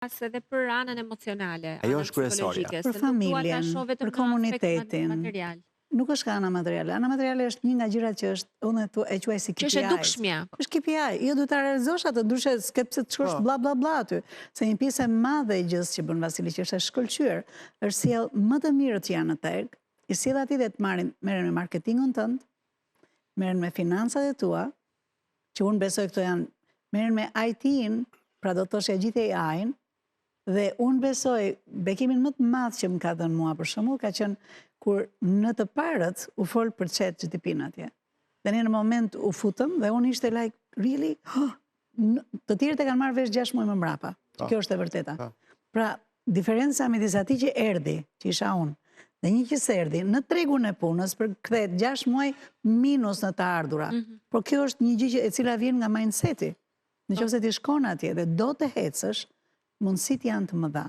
flas edhe për anën emocionale, Ajo anën është kryesorja. psikologjike, Për se nuk dua ta familjen, shoh vetëm për në aspekt komunitetin. material. Nuk është ka ana materiale. Ana materiale është një nga gjërat që është, unë e quaj si KPI. Që është e dukshmja. Është KPI, jo duhet ta realizosh atë, ndryshe s'ke pse të shkosh bla bla bla aty. Se një pjesë e madhe e gjës që bën Vasili që është e shkëlqyer, është sjell më të mirët që janë në teg, i sjell aty dhe të merren me marketingun tënd, merren me financat e tua, që unë besoj këto janë, merren me IT-n, pra do të thoshja gjithë AI-n, dhe unë besoj bekimin më të madh që më ka dhënë mua për shembull ka qenë kur në të parët u fol për ChatGPT-n atje. Dhe në moment u futëm dhe unë ishte like, really? Të tjerët e kanë marrë vesh 6 muaj më mbrapa. Kjo është e vërteta. Pra, diferenca midis atij që erdhi, që isha unë, dhe një që s'erdhi në tregun e punës për kthehet 6 muaj minus në të ardhura. Por kjo është një gjë e cila vjen nga mindseti. Nëse ti shkon atje dhe do të hecësh, mundësit janë të mëdha.